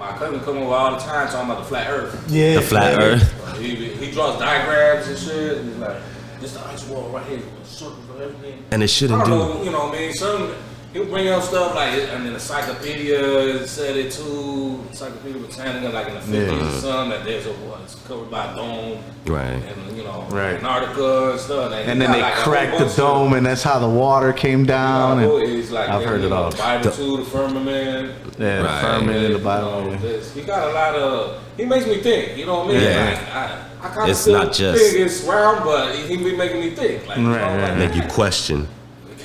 my cousin come over all the time talking about the flat Earth. Yeah, The flat Earth. He draws diagrams and shit. And he's like, this the ice wall right here, circles and everything. And it shouldn't I do. don't know, you know what I mean? He'll bring up stuff like, and then the encyclopedia said it too. Encyclopedia Britannica, like in the 50s or something, that there's it's covered by a dome. Right. And, you know, Right. Antarctica and stuff. And then they cracked the dome, and that's how the water came down. And like, I've heard it all. The Bible too, the firmament. Yeah, the firmament in the Bible. You know, he got a lot of. He makes me think. You know what I mean? Yeah. Like, I kind of It's not just think it's round, but he be making me think. Like, you know, like, make you question.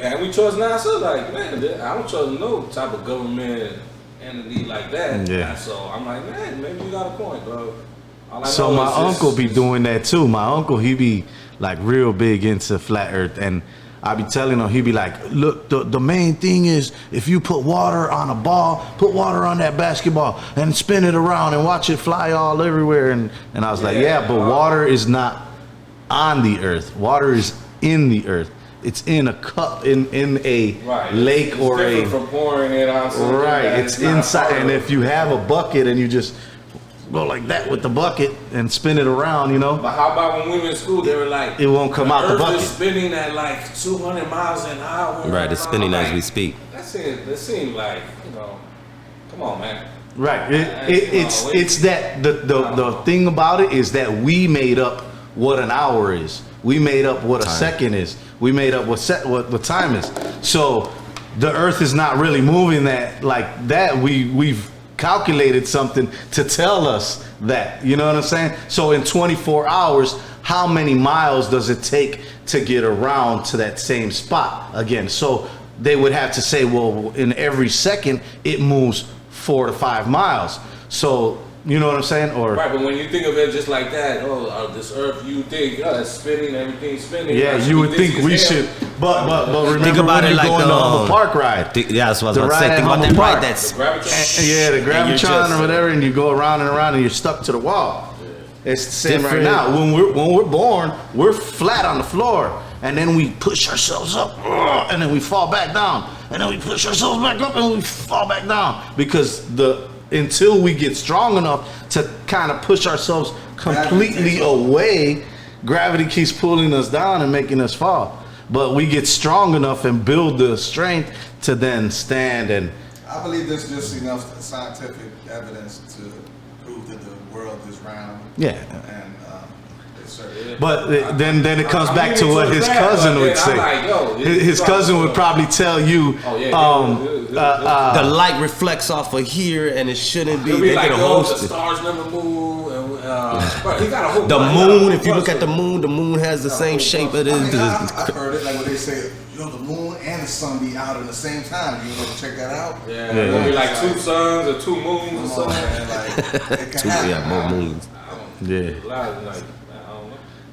can we trust NASA? Like, man, I don't trust no type of government entity like that. Yeah. So I'm like, man, maybe you got a point, bro. So my uncle be doing that too. My uncle, he be like real big into flat Earth, and I be telling him, he be like, look, the main thing is if you put water on a ball, put water on that basketball and spin it around and watch it fly all everywhere. And I was like, yeah, but water is not on the Earth. Water is in the Earth. It's in a cup, in a lake it's or a. from pouring it on something. Right, it's inside. And if you have a bucket and you just go like that with the bucket and spin it around, you know. But how about when we were in school, they were like, it won't come out the bucket. Earth is spinning at like 200 miles an hour. Right, it's spinning as we speak. That seemed like, you know, come on, man. Right, it's that the thing about it is that we made up what an hour is. We made up what a second is. We made up what time is. So the Earth is not really moving that like that. We've calculated something to tell us that. You know what I'm saying? So in 24 hours, how many miles does it take to get around to that same spot again? So they would have to say, well, in every second it moves 4 to 5 miles. So you know what I'm saying? Or right, but when you think of it just like that, this Earth, you think, it's spinning, everything's spinning. Yeah, you would think we should, but remember think about when it you like go on the Humble Park ride. Yeah, that's what I was about to say. Think about that ride. That's the Gravitron or whatever, and you go around and around, and you're stuck to the wall. Yeah. It's the same right now. When we're born, we're flat on the floor, and then we push ourselves up, and then we fall back down, and then we push ourselves back up, and we fall back down because until we get strong enough to kind of push ourselves completely away, gravity keeps pulling us down and making us fall. But we get strong enough and build the strength to then stand. And I believe there's just enough scientific evidence to prove that the world is round. Yeah. And but then it comes back to what his cousin would say. His cousin would probably tell you, the light reflects off of here, and it shouldn't be. They like, could host the stars never move. He got a whole the moon. If you look at the moon has the same shape. It is. I've heard it like when they say, the moon and the sun be out at the same time. You want to check that out? Yeah, it'll be like 2 suns or 2 moons or something. More moons. Yeah.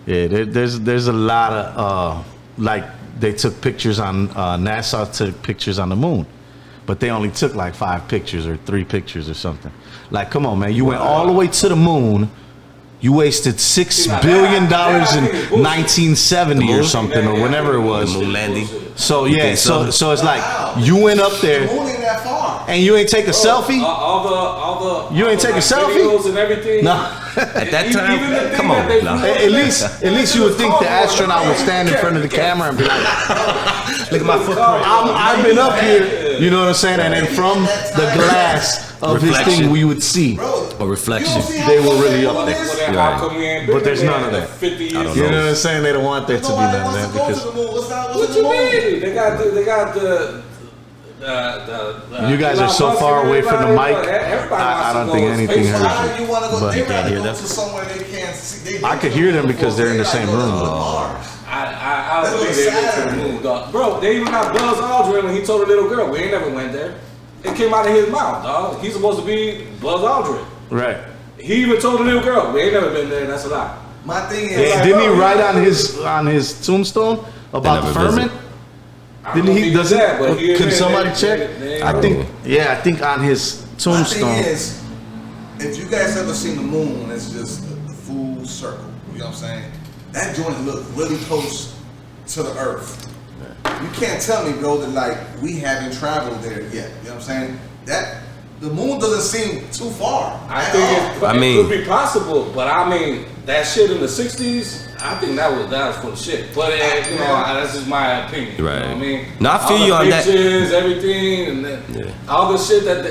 Yeah, there's a lot of like they took pictures on NASA took pictures on the moon, but they only took like 5 pictures or 3 pictures or something. Like, come on, man, you went all the way to the moon. You wasted $6 billion in 1970 or something, or whenever it was. Moon landing. So yeah, so it's like you went up there, and you ain't take a selfie. All the you ain't take a selfie. Videos and everything. No. At that time, come on. At least you would think the astronaut would stand in front of the camera and be like, "Look at my footprint. I've been up here." You know what I'm saying? And then from the glass of his thing, we would see a reflection. They were really up there. Right. But there's none of that. You know what I'm saying? They don't want there to be none of that because. What you mean? They got the. You guys are so far away from the mic. I don't think anything hurts you. But you can't hear them. I could hear them because they're in the same room. I don't believe they went to the moon, dog. Bro, they even got Buzz Aldrin when he told a little girl. We ain't never went there. It came out of his mouth, dog. He's supposed to be Buzz Aldrin. Right. He even told a little girl. We ain't never been there. That's a lie. My thing is, didn't he write on his tombstone about the firmament? Didn't he? Does it? Can somebody check? I think on his tombstone. My thing is, if you guys ever seen the moon, it's just a full circle. You know what I'm saying? That joint look really close to the Earth. You can't tell me, bro, that like we haven't traveled there yet. You know what I'm saying? That the moon doesn't seem too far. I think it could be possible, but I mean that shit in the '60s. I think that was full of shit. But you know, that's just my opinion. Right. You know what I mean? No, I feel you on that. Everything, and then all the shit that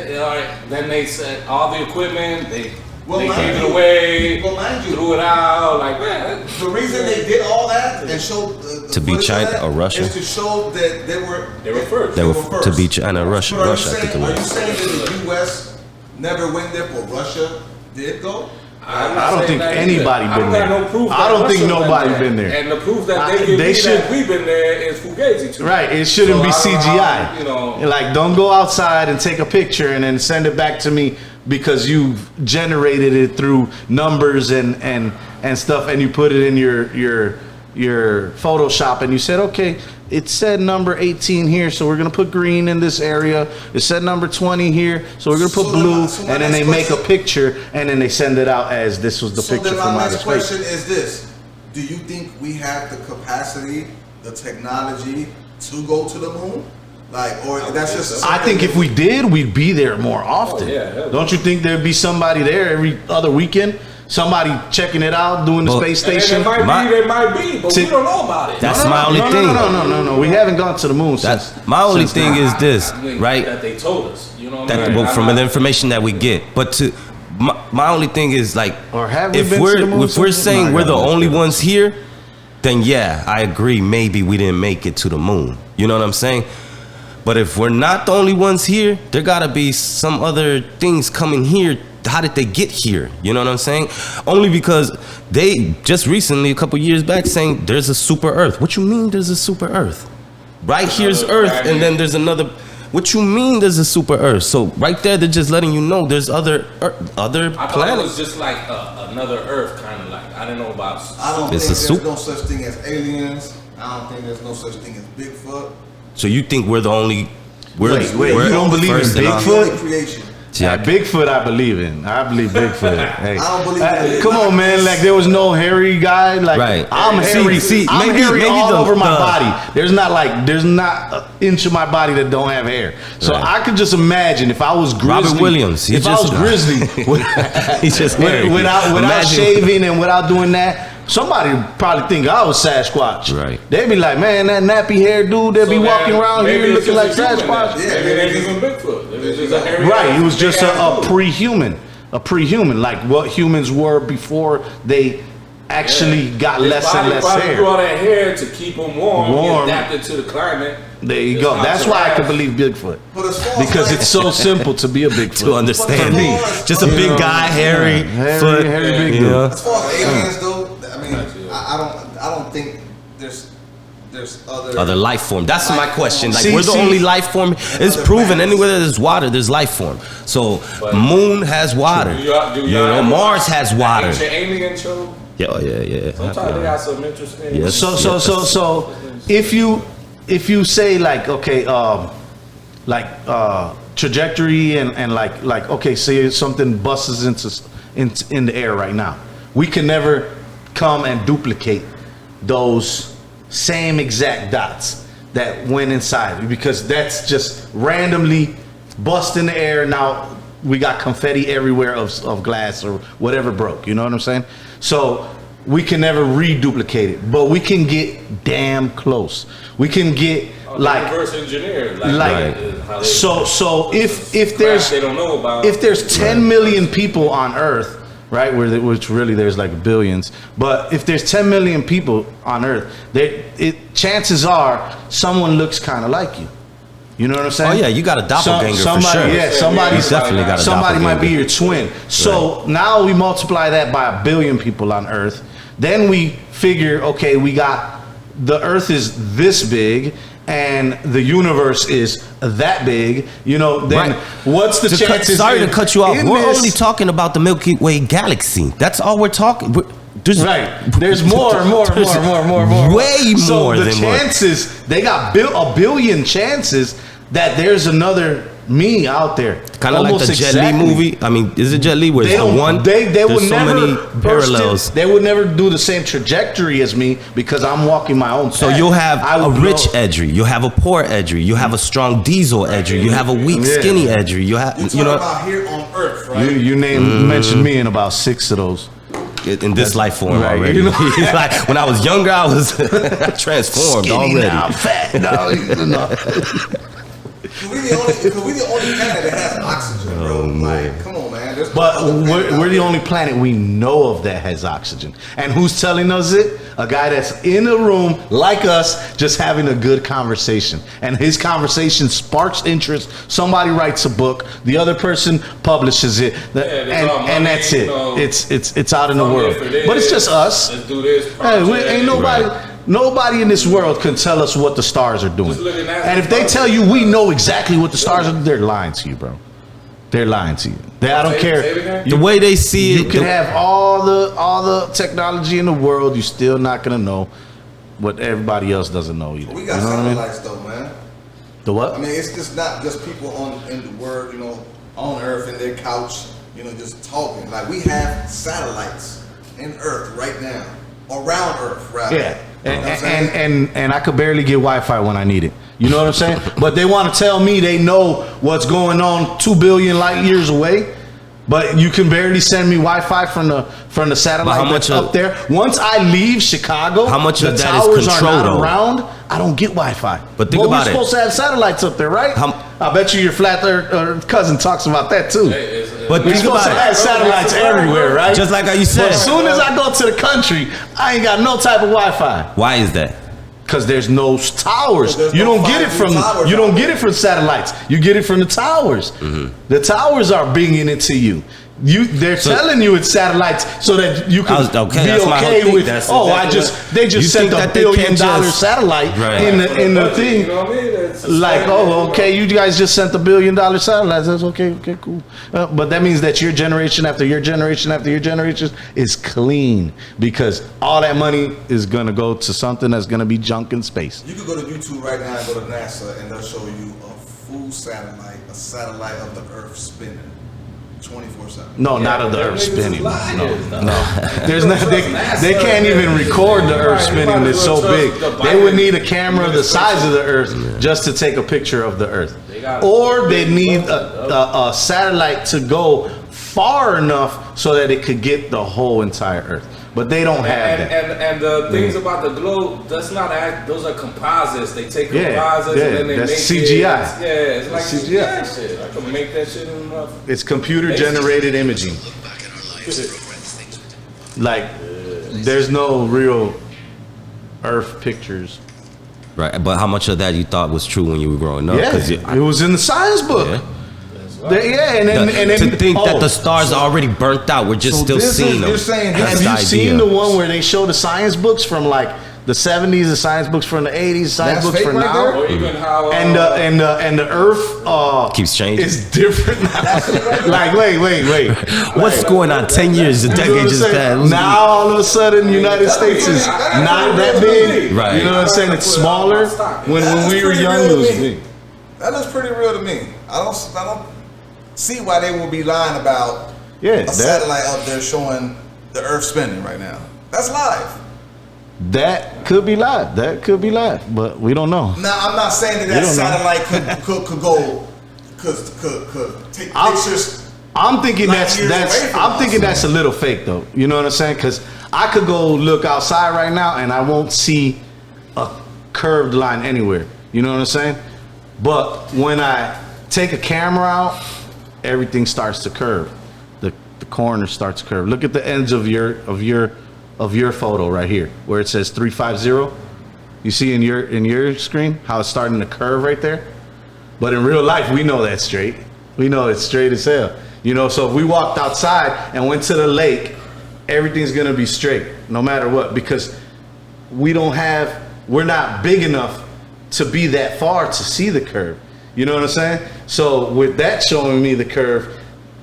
then they said all the equipment they gave it away, threw it out. Like, man, the reason they did all that and showed to beat China or Russia is to show that they were first. They were first to beat China or Russia. But Russia, I think it was. Are you saying that the U.S. never went there, but Russia did go? I don't think anybody been there. No proof I don't think nobody been there. And the proof that they should that we've been there is fugazi too. Right, it shouldn't be CGI. You know, like don't go outside and take a picture and then send it back to me because you've generated it through numbers and stuff, and you put it in your Photoshop and you said, okay, it said number 18 here, so we're gonna put green in this area. It said number 20 here, so we're gonna put blue, and then they make a picture and then they send it out as this was the picture from outer space. So my next question is this: do you think we have the capacity, the technology to go to the moon? Like, or that's just? I think if we did, we'd be there more often. Don't you think there'd be somebody there every other weekend? Somebody checking it out, doing the space station. There might be, but we don't know about it. That's my only thing. No. We haven't gone to the moon since. My only thing is this, right? That they told us. You know what I mean? Well, from the information that we get. But to my only thing is like, if we're saying we're the only ones here, then yeah, I agree. Maybe we didn't make it to the moon. You know what I'm saying? But if we're not the only ones here, there gotta be some other things coming here. How did they get here? You know what I'm saying? Only because they just recently, a couple years back, saying there's a super Earth. What you mean there's a super Earth? Right here's Earth, and then there's another. What you mean there's a super Earth? So right there, they're just letting you know there's other planets. I thought it was just like another Earth, kind of like. I didn't know about. I don't think there's no such thing as aliens. I don't think there's no such thing as Bigfoot. So you think we're the only? Wait, you don't believe in Bigfoot? Creation. Yeah, Bigfoot I believe in. I believe Bigfoot. Hey. I don't believe that. Come on, man. Like there was no hairy guy. Like I'm hairy. I'm hairy all over my body. There's not an inch of my body that don't have hair. So I could just imagine if I was grizzly. Robert Williams. If I was grizzly, he's just hairy. without shaving and without doing that. Somebody would probably think I was Sasquatch. Right. They'd be like, man, that nappy haired dude, they'd be walking around here looking like Sasquatch. Yeah, maybe they just Bigfoot. It was just a hairy. Right, it was just a pre-human. A pre-human, like what humans were before they actually got less and less hair. Grew all that hair to keep them warm. He adapted to the climate. There you go. That's why I could believe Bigfoot. Because it's so simple to be a Bigfoot. To understand me. Just a big guy, hairy big dude. As far as aliens though, I mean, I don't think there's other life form. That's my question. Like we're the only life form. It's proven anywhere there's water, there's life form. So Moon has water. Mars has water. Alien show. Yeah. Sometimes they got some interesting. Yes. So if you say like trajectory and like okay, say something busts in the air right now, we can never come and duplicate those same exact dots that went inside, because that's just randomly bust in the air. Now we got confetti everywhere of glass or whatever broke. You know what I'm saying? So we can never reduplicate it, but we can get damn close. We can get reverse engineer. So if there's 10 million people on Earth, right, which really there's like billions, but if there's 10 million people on Earth, chances are someone looks kind of like you. You know what I'm saying? Oh yeah, you got a doppelganger for sure. Yeah, somebody's definitely got a somebody doppelganger. might be your twin. So now we multiply that by 1 billion people on Earth. Then we figure, okay, we got the Earth is this big and the universe is that big. You know, then what's the chances? Sorry to cut you off. We're only talking about the Milky Way galaxy. That's all we're talking. There's more. Way more so the chances, they got a billion chances that there's another me out there. Kind of like the Jet Li movie. I mean, is it Jet Li where it's the one? They would so never many parallels. They would never do the same trajectory as me because I'm walking my own path. So you'll have a rich Edry, you'll have a poor Edry, you have a strong diesel Edry, you have a weak skinny Edry. You have, you know, about here on Earth, right? You mentioned me in about 6 of those. In this life form right, already. you know? Like when I was younger, I was transformed Skinny already. now, I'm fat. No. We the only planet that has oxygen, bro. Like, come on, man. But we're the only planet we know of that has oxygen. And who's telling us it? A guy that's in a room like us, just having a good conversation. And his conversation sparks interest. Somebody writes a book. The other person publishes it. And that's it. It's out in the world. But it's just us. Let's do this. Hey, ain't nobody... Right. Nobody in this world can tell us what the stars are doing. And if they tell you we know exactly what the stars are, they're lying to you, bro. They're lying to you. I don't care. The way they see it, you can have all the technology in the world. You're still not gonna know what everybody else doesn't know either. We got satellites though, man. The what? I mean, it's just not just people in the world, you know, on Earth in their couch, you know, just talking. Like we have satellites in Earth right now, around Earth, rather. Yeah. And I could barely get Wi-Fi when I need it. You know what I'm saying? But they want to tell me they know what's going on 2 billion light years away. But you can barely send me Wi-Fi from the satellite that's up there. Once I leave Chicago, how much of that towers is controlled are not around. I don't get Wi-Fi. But think about it. We're supposed to have satellites up there, right? I bet you your flat earth cousin talks about that too. But we're supposed to have satellites everywhere, right? Just like how you said. But as soon as I go to the country, I ain't got no type of Wi-Fi. Why is that? Because there's no towers. You don't get it from satellites. You get it from the towers. Mm-hmm. The towers are bringing it to you. They're telling you it's satellites so that you can be okay with. They just sent a $1 billion satellite in the thing. You know what I mean? Like, okay, you guys just sent $1 billion satellites. That's okay, cool. But that means that your generation after your generation after your generation is clean because all that money is gonna go to something that's gonna be junk in space. You can go to YouTube right now and go to NASA and they'll show you a full satellite, a satellite of the Earth spinning. 24/7. No, not of the Earth spinning. No. There's not. They can't even record the Earth spinning. It's so big. They would need a camera the size of the Earth just to take a picture of the Earth, or they need a satellite to go far enough so that it could get the whole entire Earth. But they don't have that. And the things about the globe, that's not those are composites. They take composites and then they make CGI. It's like CGI shit. I can make that shit enough. It's computer generated imaging. Like there's no real Earth pictures. Right, but how much of that you thought was true when you were growing up? Yeah, it was in the science book. Yeah. And then to think that the stars are already burnt out, we're just still seeing them. Have you seen the one where they show the science books from like the 70s, the science books from the 80s, science books from now, or even how and the Earth keeps changing. It's different now. Like wait. What's going on? 10 years, a decade just passed. Now all of a sudden, the United States is not that big. Right. You know what I'm saying? It's smaller. When we were young, it was big. That looks pretty real to me. I don't see why they will be lying about a satellite up there showing the Earth spinning right now. That's live. That could be live. But we don't know. Now I'm not saying that satellite could go could take pictures. I'm thinking that's a little fake though. You know what I'm saying? Because I could go look outside right now and I won't see a curved line anywhere. You know what I'm saying? But when I take a camera out, everything starts to curve. The corner starts to curve. Look at the ends of your photo right here, where it says 350. You see in your screen how it's starting to curve right there. But in real life, we know that's straight. We know it's straight as hell. You know, so if we walked outside and went to the lake, everything's gonna be straight, no matter what, because we're not big enough to be that far to see the curve. You know what I'm saying? So with that showing me the curve,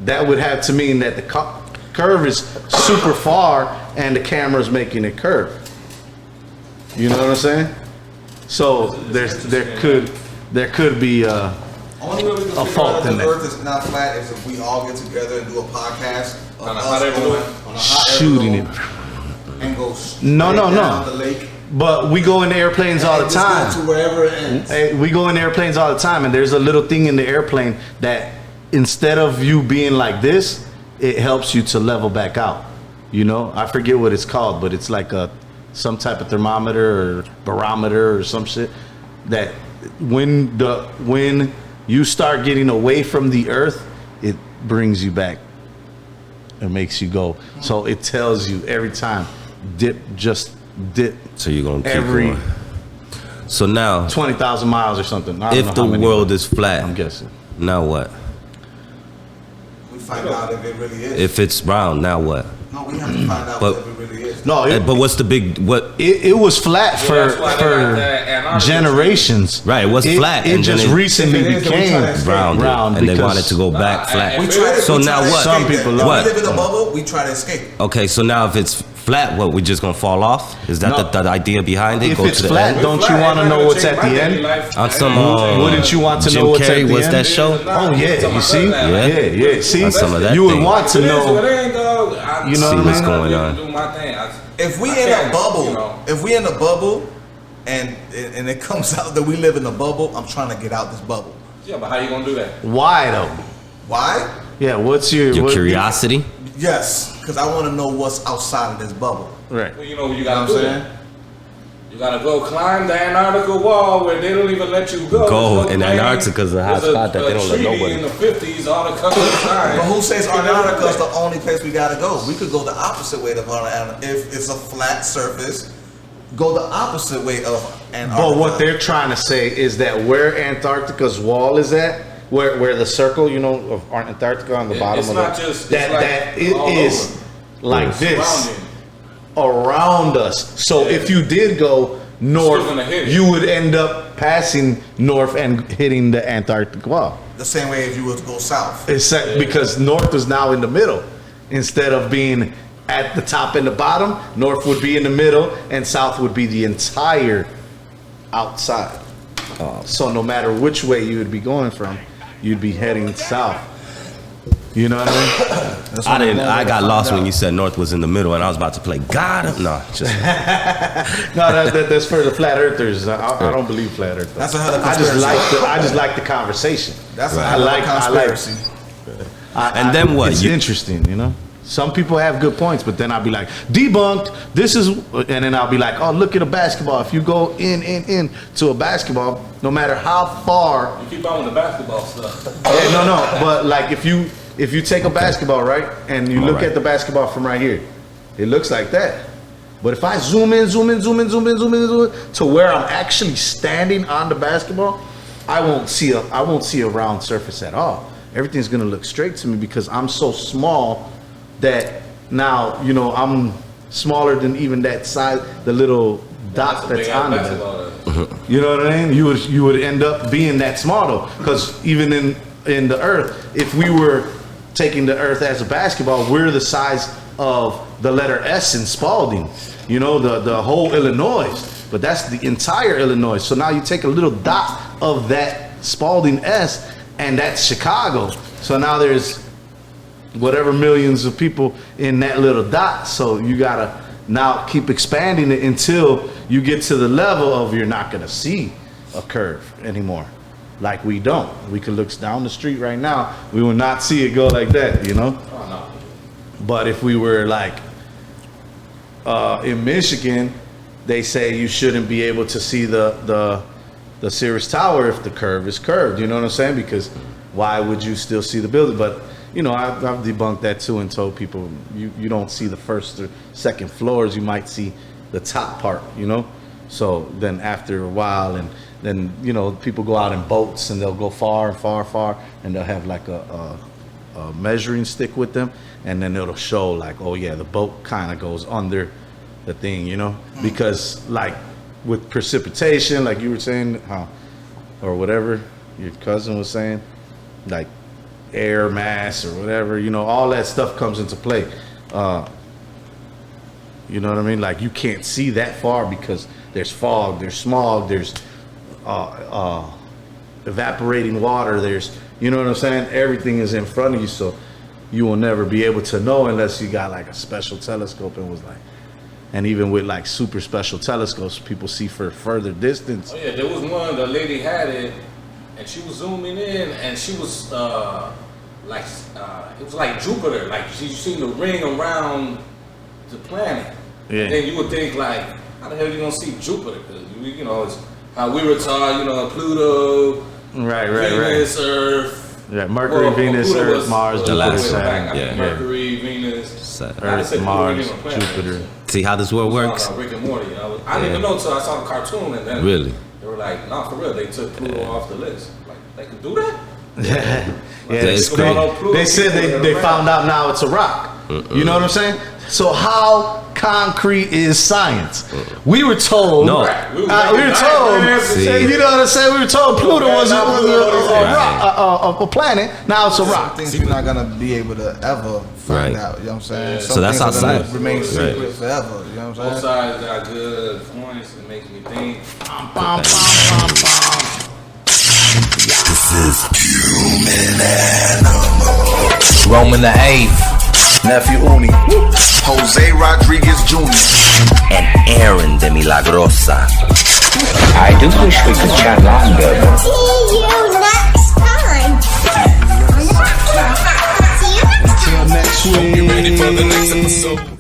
that would have to mean that the curve is super far and the camera's making it curve. You know what I'm saying? So there could be Only way we can figure fault out in if the that. Earth is not flat is if we all get together and do a podcast of On a us hot air going balloon. on a hot air Shooting balloon it. and go straight No. down the lake. But we go in airplanes all the and just time. go to wherever it ends. Hey, we go in airplanes all the time, and there's a little thing in the airplane that instead of you being like this, it helps you to level back out. You know, I forget what it's called, but it's like some type of thermometer or barometer or some shit that when you start getting away from the earth, it brings you back. It makes you go. So it tells you every time, dip. So you're gonna keep every going. So now, 20,000 miles or something. I don't if know the how many, world but is flat, I'm guessing. now what? We find out if it really is. If it's round, now what? No, we have to find out But- if it really is. No, But what's the big what? it was flat Well, that's why they got that for Antarctica generations. Right, it was flat, It and just then it- recently If it is, then we try became to escape. Round, and they because- wanted to go back flat. We try to, So we now try to what? escape Some people that. love What? We live in a bubble. We try to escape. Okay, so now if it's flat, what, we just gonna fall off? Is that No. the idea behind it? If Go it's to the flat, end? don't you want to know what's at the end? On some, Wouldn't you want to Jim know what's Carrey, at the what's end? that show? Oh yeah, you see, Yeah. yeah. See, On some of that you would thing. want to know. You know See what what's I mean? going on. Do my thing. If we I in a can't, bubble, you know. if we in a bubble, and it comes out that we live in a bubble, I'm trying to get out this bubble. Yeah, but how you gonna do that? Why though? Why? Yeah, what's your Your what- curiosity? Yes, because I want to know what's outside of this bubble. Right. Well, you know what you You know gotta what do. I'm saying? You gotta go climb the Antarctica wall where they don't even let you go. Go, There's no and plane. Antarctica's a hot There's spot that they don't let treaty nobody. In the 50s, all the countries signed. But who says You can never Antarctica is do the only place we gotta go? We could go the opposite way of Antarctica. If it's a flat surface, go the opposite way of Antarctica. But what they're trying to say is that where Antarctica's wall is at, where the circle, you know, of Antarctica on the bottom it's of not it, just- that it's like that it all is over. like this Surrounding. around us. So Yeah. if you did go north, Still gonna hit it. you would end up passing north and hitting the Antarctic wall. the same way if you were to go south. Except because north is now in the middle instead of being at the top and the bottom. North would be in the middle, and south would be the entire outside. So no matter which way you would be going from, you'd be heading south. You know what I mean? I got lost when you said North was in the middle, and I was about to play God. No, just No, that's for the flat earthers. I don't believe flat earthers. That's a hell of a I just conspiracy. I just like the conversation. That's a I hell of a like conspiracy. And then what? It's interesting, you know. Some people have good points, but then I'll be like, debunked. This is, and then I'll be like, oh, look at a basketball. If you go in to a basketball, no matter how far. You keep on with the basketball stuff. Yeah, no, but like if you take a basketball, right, and you look Alright. at the basketball from right here, it looks like that. But if I zoom in to where I'm actually standing on the basketball, I won't see a round surface at all. Everything's gonna look straight to me because I'm so small that now, you know, I'm smaller than even that size, the little dot that's on it. You know what I mean? You would end up being that small though, because even in the Earth, if we were taking the Earth as a basketball, we're the size of the letter S in Spalding. You know, the whole Illinois, but that's the entire Illinois. So now you take a little dot of that Spalding S, and that's Chicago. So now there's whatever millions of people in that little dot. So you gotta now keep expanding it until you get to the level of you're not gonna see a curve anymore. Like we don't. We could look down the street right now, we will not see it go like that, you know? Oh, no. But if we were like in Michigan, they say you shouldn't be able to see the Sears Tower if the curve is curved. You know what I'm saying? Because why would you still see the building? But you know, I've debunked that too and told people you don't see the first or second floors. You might see the top part. You know. So then after a while, and then you know, people go out in boats and they'll go far, and they'll have like a measuring stick with them, and then it'll show like, oh yeah, the boat kind of goes under the thing, you know, because like with precipitation, like you were saying, or whatever your cousin was saying, like air mass or whatever, you know, all that stuff comes into play. You know what I mean? Like you can't see that far because there's fog, there's smog, there's evaporating water. There's, you know what I'm saying? Everything is in front of you, so you will never be able to know unless you got like a special telescope and was like, and even with like super special telescopes, people see for further distance. Oh yeah, there was one, the lady had it, and she was zooming in, and she was like, it was like Jupiter, like you seen the ring around the planet. Yeah. And then you would think like, how the hell you gonna see Jupiter? Because you know, it's how we were taught, you know, Pluto, Venus, Earth. Yeah, Mercury, Venus, Earth, Mars, Jupiter, Saturn. Yeah. Mercury, Venus, Earth, Mars, Jupiter. See how this world works? Rick and Morty. I didn't even know until I saw the cartoon, and then really they were like, "Nah, for real." They took Pluto off the list. Like they could do that. Yeah, it's great. They said they found out now it's a rock. You know what I'm saying? So how concrete is science? We were told. No. We were told. See. You know what I'm saying? We were told Pluto was a planet. Now it's a rock. Things we're not gonna be able to ever find out. You know what I'm saying? So that's how science remain secret forever. You know what I'm saying? Both sides got good points. It makes me think. This is Human Animal. Roman the 8th. Nephew Uni. Jose Rodriguez Jr. And Aaron de Milagrosa. I do wish we could chat longer, but... See you next time. On the podcast. See you next time. Until next week. You ready for the next episode?